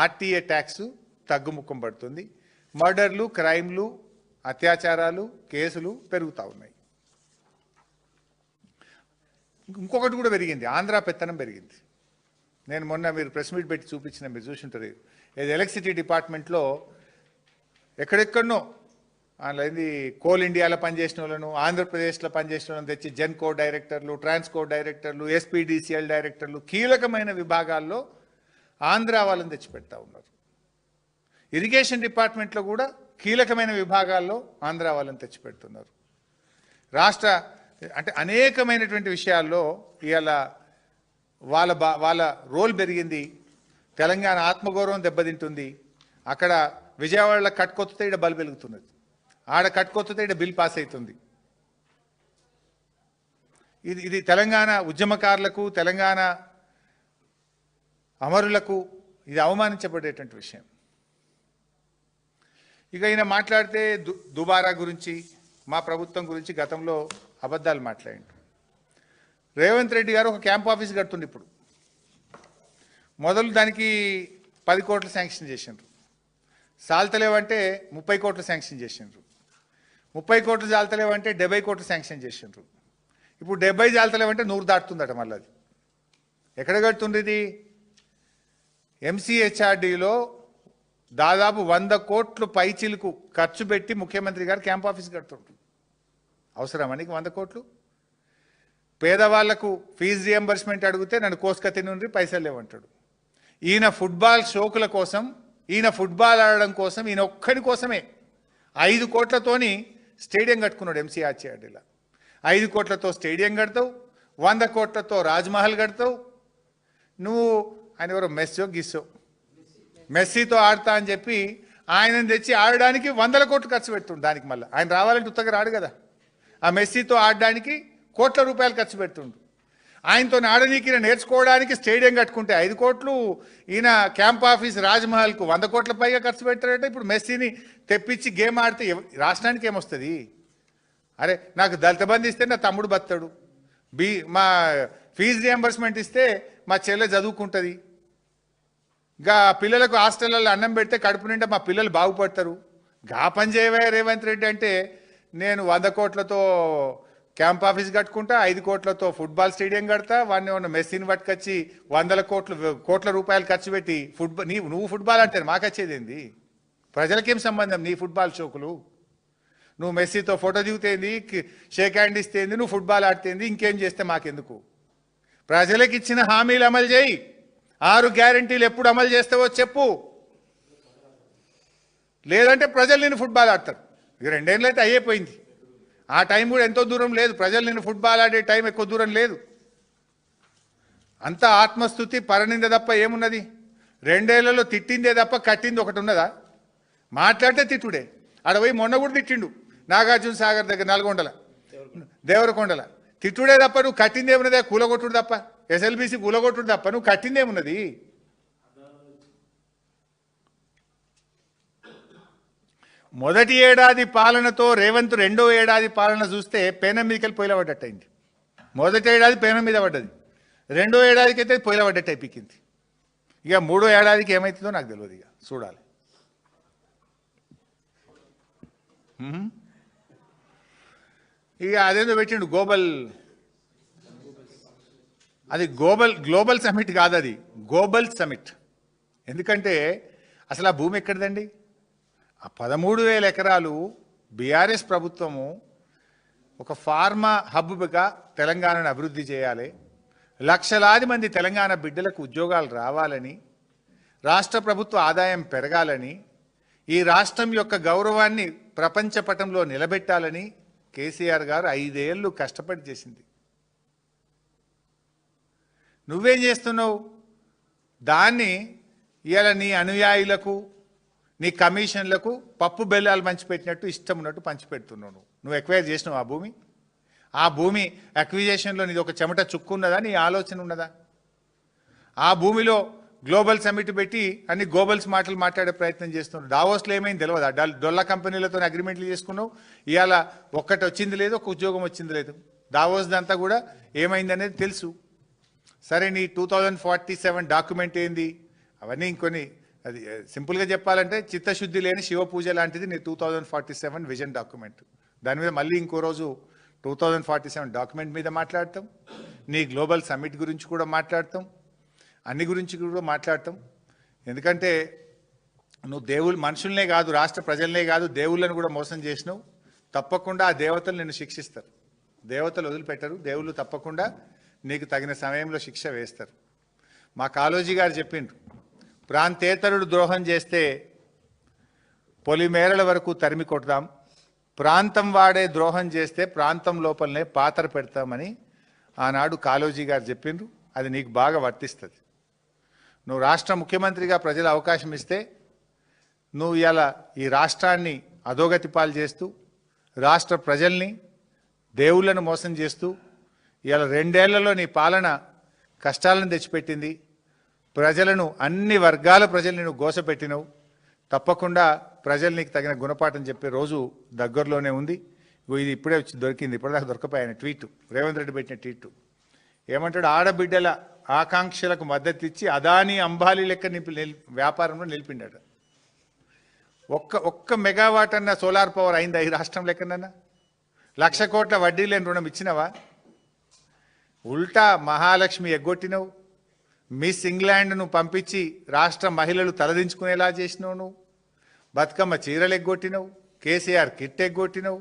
RTA tax తగ్గుముఖం పడుతుంది. మర్డర్లు, క్రైమ్లు, అత్యాచారాలు, కేసులు పెరుగుతూ ఉన్నాయి. ఇంకొకటి కూడా పెరిగింది, ఆంధ్ర పెత్తనం పెరిగింది. నేను మొన్న మీరు ప్రెస్ మీట్ పెట్టి చూపించిన, మీరు చూసింటారు, ఇది ఎలక్ట్రిసిటీ డిపార్ట్మెంట్లో ఎక్కడెక్కడనో అలా కోల్ ఇండియాలో పనిచేసిన వాళ్ళను, ఆంధ్రప్రదేశ్లో పనిచేసిన వాళ్ళని తెచ్చి జెన్కో డైరెక్టర్లు, ట్రాన్స్కో డైరెక్టర్లు, ఎస్పీడీసీఎల్ డైరెక్టర్లు, కీలకమైన విభాగాల్లో ఆంధ్ర వాళ్ళని తెచ్చిపెడతా ఉన్నారు. ఇరిగేషన్ డిపార్ట్మెంట్లో కూడా కీలకమైన విభాగాల్లో ఆంధ్ర వాళ్ళని తెచ్చిపెడుతున్నారు. రాష్ట్ర అంటే అనేకమైనటువంటి విషయాల్లో ఇవాళ వాళ్ళ రోల్ పెరిగింది. తెలంగాణ ఆత్మగౌరవం దెబ్బతింటుంది. అక్కడ విజయవాడలో కట్టుకొత్తే ఇక్కడ బల్బు వెలుగుతున్నది, ఆడ కట్టుకొత్తే ఇక్కడ బిల్ పాస్ అవుతుంది. ఇది తెలంగాణ ఉద్యమకారులకు, తెలంగాణ అమరులకు ఇది అవమానించబడేటువంటి విషయం. ఇక ఈయన మాట్లాడితే దుబారా గురించి, మా ప్రభుత్వం గురించి గతంలో అబద్ధాలు మాట్లాడిండు. రేవంత్ రెడ్డి గారు ఒక క్యాంప్ ఆఫీస్ కడుతుంది. ఇప్పుడు మొదలు దానికి 10 కోట్లు శాంక్షన్ చేసిండ్రు. సాల్తలేవంటే 30 కోట్లు శాంక్షన్ చేసిండ్రు. 30 కోట్లు చాలతలేవంటే 70 కోట్లు శాంక్షన్ చేసిండ్రు. ఇప్పుడు 70 చాలతలేవంటే 100 దాటుతుందట. మళ్ళీ అది ఎక్కడ కడుతుంది? ఇది ఎంసీహెచ్ఆర్డీలో దాదాపు 100 కోట్లు పైచిలకు ఖర్చు పెట్టి ముఖ్యమంత్రి గారు క్యాంప్ ఆఫీస్ కడుతుండ్రు. అవసరమా నీకు 100 కోట్లు? పేదవాళ్లకు ఫీజు రియంబర్స్మెంట్ అడిగితే నన్ను కోసుక తినుండ్రి, పైసలు లేవంటాడు. ఈయన ఫుట్బాల్ షోకుల కోసం, ఈయన ఫుట్బాల్ ఆడడం కోసం, ఈయన ఒక్కడి కోసమే 5 కోట్లతోని స్టేడియం కట్టుకున్నాడు ఎంసీహెచ్ఆర్డీలో. 5 కోట్లతో స్టేడియం కడతావు, 100 కోట్లతో రాజ్మహల్ కడతావు. నువ్వు ఆయన ఎవరో మెస్సీతో ఆడతా అని చెప్పి ఆయనను తెచ్చి ఆడడానికి 100 కోట్లు ఖర్చు పెడుతుండు. దానికి మళ్ళీ ఆయన రావాలంటే ఉత్తగా రాడు కదా. ఆ మెస్సీతో ఆడడానికి కోట్ల రూపాయలు ఖర్చు పెడుతుండు. ఆయనతో ఆడనీకి నేర్చుకోవడానికి స్టేడియం కట్టుకుంటే 5 కోట్లు, ఈయన క్యాంప్ ఆఫీస్ రాజ్మహల్కు 100 కోట్ల పైగా ఖర్చు పెడతాడట. ఇప్పుడు మెస్సీని తెప్పించి గేమ్ ఆడితే రాష్ట్రానికి ఏమొస్తుంది? అరే నాకు దళిత బంధు ఇస్తే నా తమ్ముడు బతాడు, మా ఫీజు రియంబర్స్మెంట్ ఇస్తే మా చెల్లె చదువుకుంటుంది, గా పిల్లలకు హాస్టల్లో అన్నం పెడితే కడుపు నిండా మా పిల్లలు బాగుపడతారు. గా పని చేయవే రేవంత్ రెడ్డి అంటే, నేను 100 కోట్లతో క్యాంప్ ఆఫీస్ కట్టుకుంటా, 5 కోట్లతో ఫుట్బాల్ స్టేడియం కడతా, వాడిని ఉన్న మెస్సీని పట్టుకొచ్చి 100 కోట్ల రూపాయలు ఖర్చు పెట్టి నువ్వు ఫుట్బాల్ అంటే మాకొచ్చేది ఏంది? ప్రజలకేం సంబంధం నీ ఫుట్బాల్ షోకులు? నువ్వు మెస్సీతో ఫోటో దిగుతేంది, షేక్ హ్యాండ్ ఇస్తేంది, నువ్వు ఫుట్బాల్ ఆడితేంది, ఇంకేం చేస్తే మాకెందుకు? ప్రజలకు ఇచ్చిన హామీలు అమలు చేయి. 6 గ్యారంటీలు ఎప్పుడు అమలు చేస్తావో చెప్పు. లేదంటే ప్రజలు నేను ఫుట్బాల్ ఆడతారు. ఇది 2 ఏళ్ళు అయితే అయిపోయింది. ఆ టైం కూడా ఎంతో దూరం లేదు. ప్రజలు నేను ఫుట్బాల్ ఆడే టైం ఎక్కువ దూరం లేదు. అంతా ఆత్మస్థుతి, పరనింద తప్ప ఏమున్నది? 2 ఏళ్లలో తిట్టిందే తప్ప కట్టింది ఒకటి ఉన్నదా? మాట్లాడితే తిట్టుడే. ఆడ పోయి మొన్న కూడా తిట్టిండు నాగార్జున సాగర్ దగ్గర, నల్గొండల, దేవరకొండల. తిట్టుడే తప్ప నువ్వు కట్టింది ఏమున్నదా? కూలగొట్టుడు తప్ప, ఎస్ఎల్బీసీ కూలగొట్టుడు తప్ప నువ్వు కట్టింది ఏమున్నది? మొదటి ఏడాది పాలనతో రేవంత్ 2వ ఏడాది పాలన చూస్తే పేనం మీదకెళ్ళి పొయ్యిల పడ్డట్టయింది. మొదటి ఏడాది పేనం మీద పడ్డది, 2వ ఏడాదికి అయితే పొయ్యిల పడ్డట్టు అయిపోయింది. ఇక 3వ ఏడాదికి ఏమవుతుందో నాకు తెలియదు. ఇక చూడాలి. ఇక అదేందో పెట్టిండు గ్లోబల్ సమిట్ కాదు, అది గ్లోబల్ సమిట్. ఎందుకంటే అసలు ఆ భూమి ఎక్కడిదండి? ఆ 13,000 ఎకరాలు బీఆర్ఎస్ ప్రభుత్వము ఒక ఫార్మా హబ్గా తెలంగాణను అభివృద్ధి చేయాలి, లక్షలాది మంది తెలంగాణ బిడ్డలకు ఉద్యోగాలు రావాలని, రాష్ట్ర ప్రభుత్వ ఆదాయం పెరగాలని, ఈ రాష్ట్రం యొక్క గౌరవాన్ని ప్రపంచ పటంలో నిలబెట్టాలని కేసీఆర్ గారు 5 ఏళ్ళు కష్టపడి చేసింది. నువ్వేం చేస్తున్నావు? దాన్ని ఇవాళ నీ అనుయాయులకు, నీ కమిషన్లకు పప్పు బెల్లాలు పంచిపెట్టినట్టు ఇష్టం ఉన్నట్టు పంచిపెడుతున్నావు. నువ్వు ఎక్వైర్ చేసినావు ఆ భూమి. ఆ భూమి అక్విజేషన్లో నీది ఒక చెమట చుక్కు ఉన్నదా? నీ ఆలోచన ఉన్నదా? ఆ భూమిలో గ్లోబల్ సమిట్ పెట్టి అన్ని గ్లోబల్స్ మాటలు మాట్లాడే ప్రయత్నం చేస్తున్నారు. దావోస్లో ఏమైంది తెలియదు. డొల్లా కంపెనీలతో అగ్రిమెంట్లు చేసుకున్నావు. ఇవాళ ఒక్కటి వచ్చింది లేదు, ఒక ఉద్యోగం వచ్చింది లేదు. దావోస్ అంతా కూడా ఏమైంది అనేది తెలుసు. సరే, నీ 2047 డాక్యుమెంట్ ఏంది? అవన్నీ ఇంకొన్ని అది సింపుల్గా చెప్పాలంటే చిత్తశుద్ధి లేని శివ పూజ లాంటిది నీ 2047 విజన్ డాక్యుమెంట్. దాని మీద మళ్ళీ ఇంకో రోజు 2047 డాక్యుమెంట్ మీద మాట్లాడతాం, నీ గ్లోబల్ సమ్మిట్ గురించి కూడా మాట్లాడతాం, అన్ని గురించి కూడా మాట్లాడతాం. ఎందుకంటే నువ్వు దేవుళ్ళు మనుషుల్నే కాదు, రాష్ట్ర ప్రజలనే కాదు, దేవుళ్ళని కూడా మోసం చేసినావు. తప్పకుండా ఆ దేవతలు నిన్ను శిక్షిస్తారు. దేవతలు వదిలిపెట్టరు, దేవుళ్ళు తప్పకుండా నీకు తగిన సమయంలో శిక్ష వేస్తారు. మా కాళోజీ గారు చెప్పిండ్రు, ప్రాంతేతరుడు ద్రోహం చేస్తే పొలిమేరల వరకు తరిమి కొడదాం, ప్రాంతం వాడే ద్రోహం చేస్తే ప్రాంతం లోపలనే పాతర పెడతామని ఆనాడు కాళోజీ గారు చెప్పిండ్రు. అది నీకు బాగా వర్తిస్తుంది. నువ్వు రాష్ట్ర ముఖ్యమంత్రిగా ప్రజలు అవకాశం ఇస్తే నువ్వు ఇలా ఈ రాష్ట్రాన్ని అధోగతి పాలు చేస్తూ, రాష్ట్ర ప్రజల్ని దేవుళ్ళను మోసం చేస్తూ, ఇలా 2 ఏళ్లలో నీ పాలన కష్టాలను తెచ్చిపెట్టింది. ప్రజలను, అన్ని వర్గాల ప్రజల్ని నువ్వు గోసపెట్టినవు. తప్పకుండా ప్రజలు నీకు తగిన గుణపాఠం చెప్పే రోజు దగ్గరలోనే ఉంది. ఇది ఇప్పుడే వచ్చి దొరికింది, ఇప్పటిదాకా దొరకపోయాను. ట్వీట్, రేవంత్ రెడ్డి పెట్టిన ట్వీట్ ఏమంటాడు, ఆడబిడ్డల ఆకాంక్షలకు మద్దతు ఇచ్చి అదానీ అంబానీ లెక్క వ్యాపారంలో నిలిపిండట. ఒక్క మెగావాట్ అన్న సోలార్ పవర్ అయిందా ఈ రాష్ట్రం లెక్కనన్నా? 1,00,000 కోట్ల వడ్డీ లేని రుణం ఇచ్చినవా? ఉల్టా మహాలక్ష్మి ఎగ్గొట్టినవు. మిస్ ఇంగ్లాండ్ను పంపించి రాష్ట్ర మహిళలు తలదించుకునేలా చేసినావు. నువ్వు బతుకమ్మ చీరలు ఎగ్గొట్టినవు, కేసీఆర్ కిట్ ఎగ్గొట్టినవు.